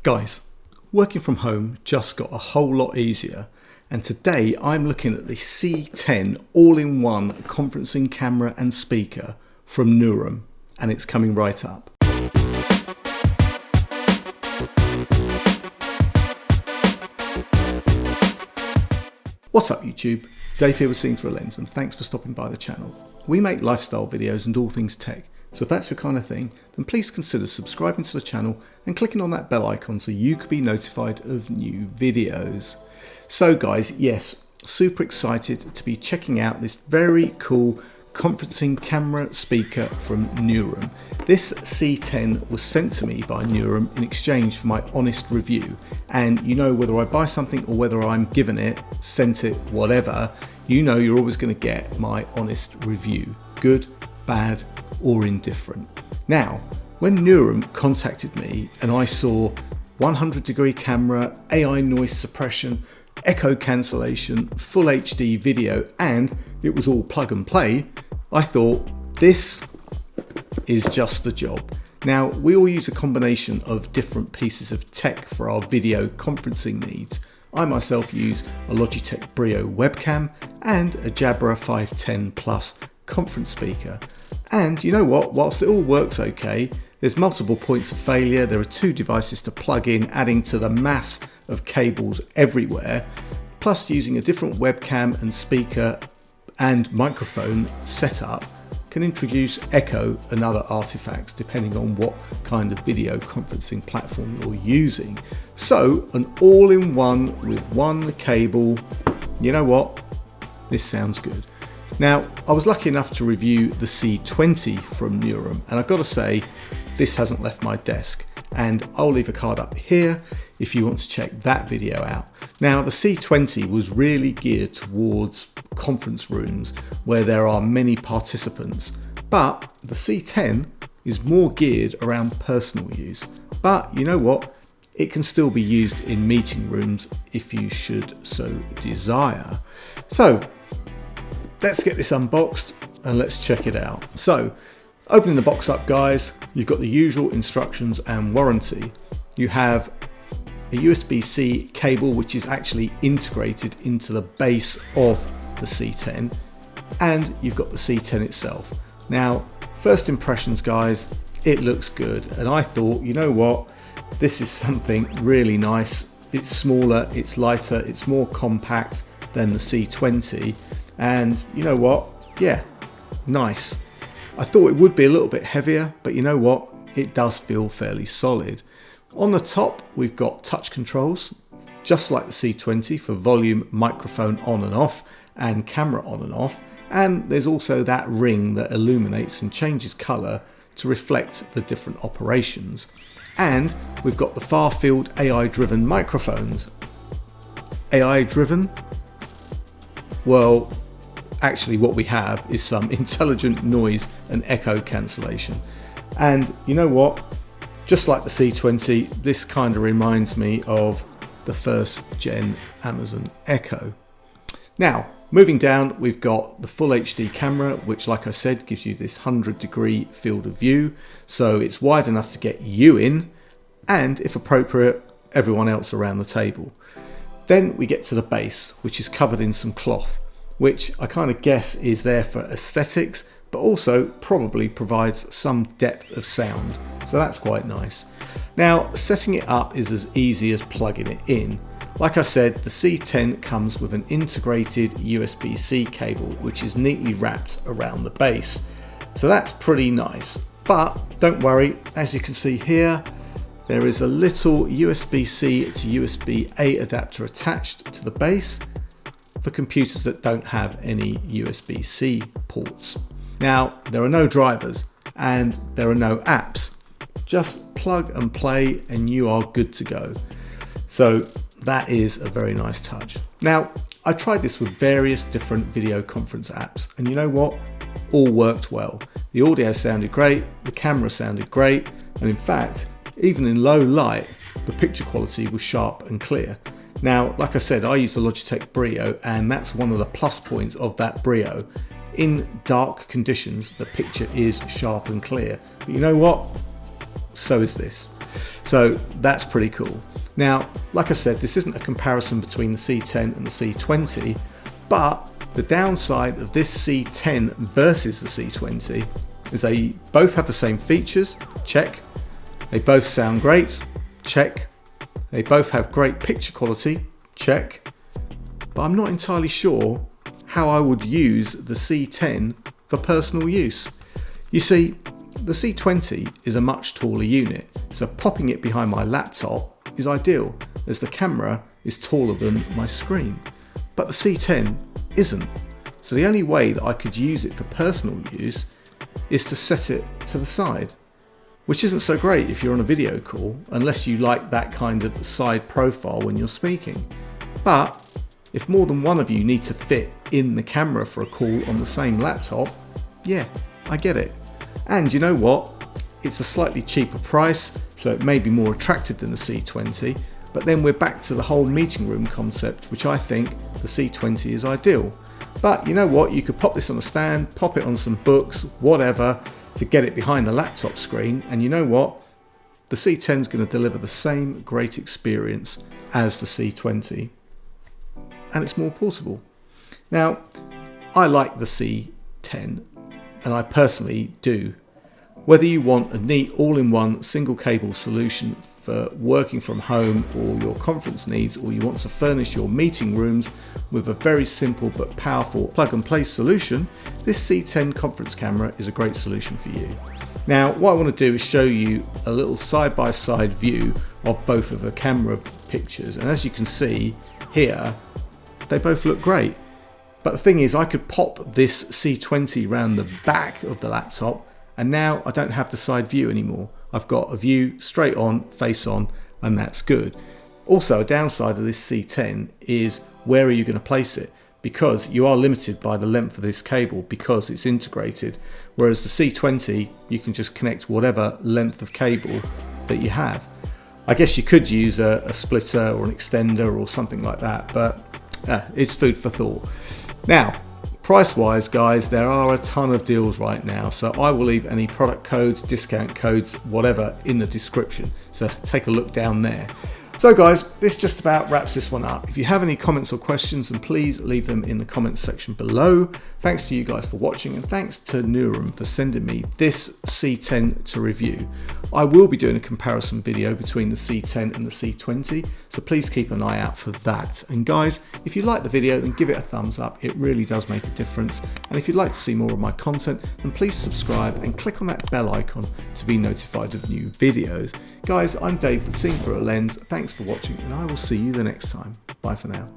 Guys, working from home just got a whole lot easier, and today I'm looking at the C10 all-in-one conferencing camera and speaker from Neurum, and it's coming right up. What's up YouTube? Dave here with Seeing Through a Lens, and thanks for stopping by the channel. We make lifestyle videos and all things tech, so if that's your kind of thing, then please consider subscribing to the channel and clicking on that bell icon so you can be notified of new videos. So guys, yes, super excited to be checking out this very cool conferencing camera speaker from Neurum. This C10 was sent to me by Neurum in exchange for my honest review, and you know, whether I buy something or whether I'm given it, sent it, whatever, you know you're always going to get my honest review, good, bad or indifferent. Now, when Neurum contacted me and I saw 100-degree camera, AI noise suppression, echo cancellation, full HD video, and it was all plug and play, I thought this is just the job. Now, we all use a combination of different pieces of tech for our video conferencing needs. I myself use a Logitech Brio webcam and a Jabra 510 Plus conference speaker. And you know what, whilst it all works okay, there's multiple points of failure. There are two devices to plug in, adding to the mass of cables everywhere. Plus, using a different webcam and speaker and microphone setup can introduce echo and other artifacts depending on what kind of video conferencing platform you're using. So an all-in-one with one cable, you know what, this sounds good. Now, I was lucky enough to review the C20 from Neurum, and I've got to say, this hasn't left my desk, and I'll leave a card up here if you want to check that video out. Now, the C20 was really geared towards conference rooms where there are many participants, but the C10 is more geared around personal use. But you know what? It can still be used in meeting rooms if you should so desire. So, let's get this unboxed and let's check it out. So, opening the box up, guys, you've got the usual instructions and warranty. You have a USB-C cable which is actually integrated into the base of the C10, and you've got the C10 itself. Now, first impressions, guys, it looks good, and I thought, you know what, this is something really nice. It's smaller, it's lighter, it's more compact than the C20, and you know what, yeah, nice. I thought it would be a little bit heavier, but you know what, it does feel fairly solid. On the top, we've got touch controls, just like the C20 for volume, microphone on and off, and camera on and off. And there's also that ring that illuminates and changes colour to reflect the different operations. And we've got the far field AI driven microphones. AI driven? Well, actually what we have is some intelligent noise and echo cancellation. And you know what? Just like the C20, this kind of reminds me of the first gen Amazon Echo. Now, moving down, we've got the full HD camera, which like I said, gives you this 100-degree field of view. So it's wide enough to get you in, and if appropriate, everyone else around the table. Then we get to the base, which is covered in some cloth, which I kind of guess is there for aesthetics, but also probably provides some depth of sound. So that's quite nice. Now, setting it up is as easy as plugging it in. Like I said, the C10 comes with an integrated USB-C cable, which is neatly wrapped around the base. So that's pretty nice. But don't worry, as you can see here, there is a little USB-C to USB-A adapter attached to the base for computers that don't have any USB-C ports. Now, there are no drivers and there are no apps. Just plug and play and you are good to go. So that is a very nice touch. Now, I tried this with various different video conference apps, and you know what? All worked well. The audio sounded great, the camera sounded great, and in fact, even in low light, the picture quality was sharp and clear. Now, like I said, I use the Logitech Brio, and that's one of the plus points of that Brio. In dark conditions, the picture is sharp and clear. But you know what? So is this. So that's pretty cool. Now, like I said, this isn't a comparison between the C10 and the C20, but the downside of this C10 versus the C20 is they both have the same features, check. They both sound great, check. They both have great picture quality, check. But I'm not entirely sure how I would use the C10 for personal use. You see, the C20 is a much taller unit, so popping it behind my laptop is ideal, as the camera is taller than my screen. But the C10 isn't. So the only way that I could use it for personal use is to set it to the side, which isn't so great if you're on a video call, unless you like that kind of side profile when you're speaking. But if more than one of you need to fit in the camera for a call on the same laptop, yeah, I get it. And you know what? It's a slightly cheaper price, so it may be more attractive than the C20, but then we're back to the whole meeting room concept, which I think the C20 is ideal. But you know what? You could pop this on a stand, pop it on some books, whatever, to get it behind the laptop screen, and you know what? The C10 is going to deliver the same great experience as the C20, and it's more portable. Now, I like the C10, and I personally do. Whether you want a neat all-in-one single cable solution for working from home or your conference needs, or you want to furnish your meeting rooms with a very simple but powerful plug-and-play solution, this C10 conference camera is a great solution for you. Now, what I want to do is show you a little side-by-side view of both of the camera pictures, and as you can see here, they both look great. But the thing is, I could pop this C20 around the back of the laptop, and now I don't have the side view anymore. I've got a view straight on, face on, and that's good. Also, a downside of this C10 is where are you going to place it? Because you are limited by the length of this cable because it's integrated. Whereas the C20, you can just connect whatever length of cable that you have. I guess you could use a splitter or an extender or something like that, but it's food for thought. Now, price-wise, guys, there are a ton of deals right now, so I will leave any product codes, discount codes, whatever in the description, so take a look down there. So guys, this just about wraps this one up. If you have any comments or questions, then please leave them in the comments section below. Thanks to you guys for watching, and thanks to Neuron for sending me this C10 to review. I will be doing a comparison video between the C10 and the C20, so please keep an eye out for that. And guys, if you like the video, then give it a thumbs up. It really does make a difference. And if you'd like to see more of my content, then please subscribe and click on that bell icon to be notified of new videos. Guys, I'm Dave with Seeing Through a Lens. Thanks for watching, and I will see you the next time. Bye for now.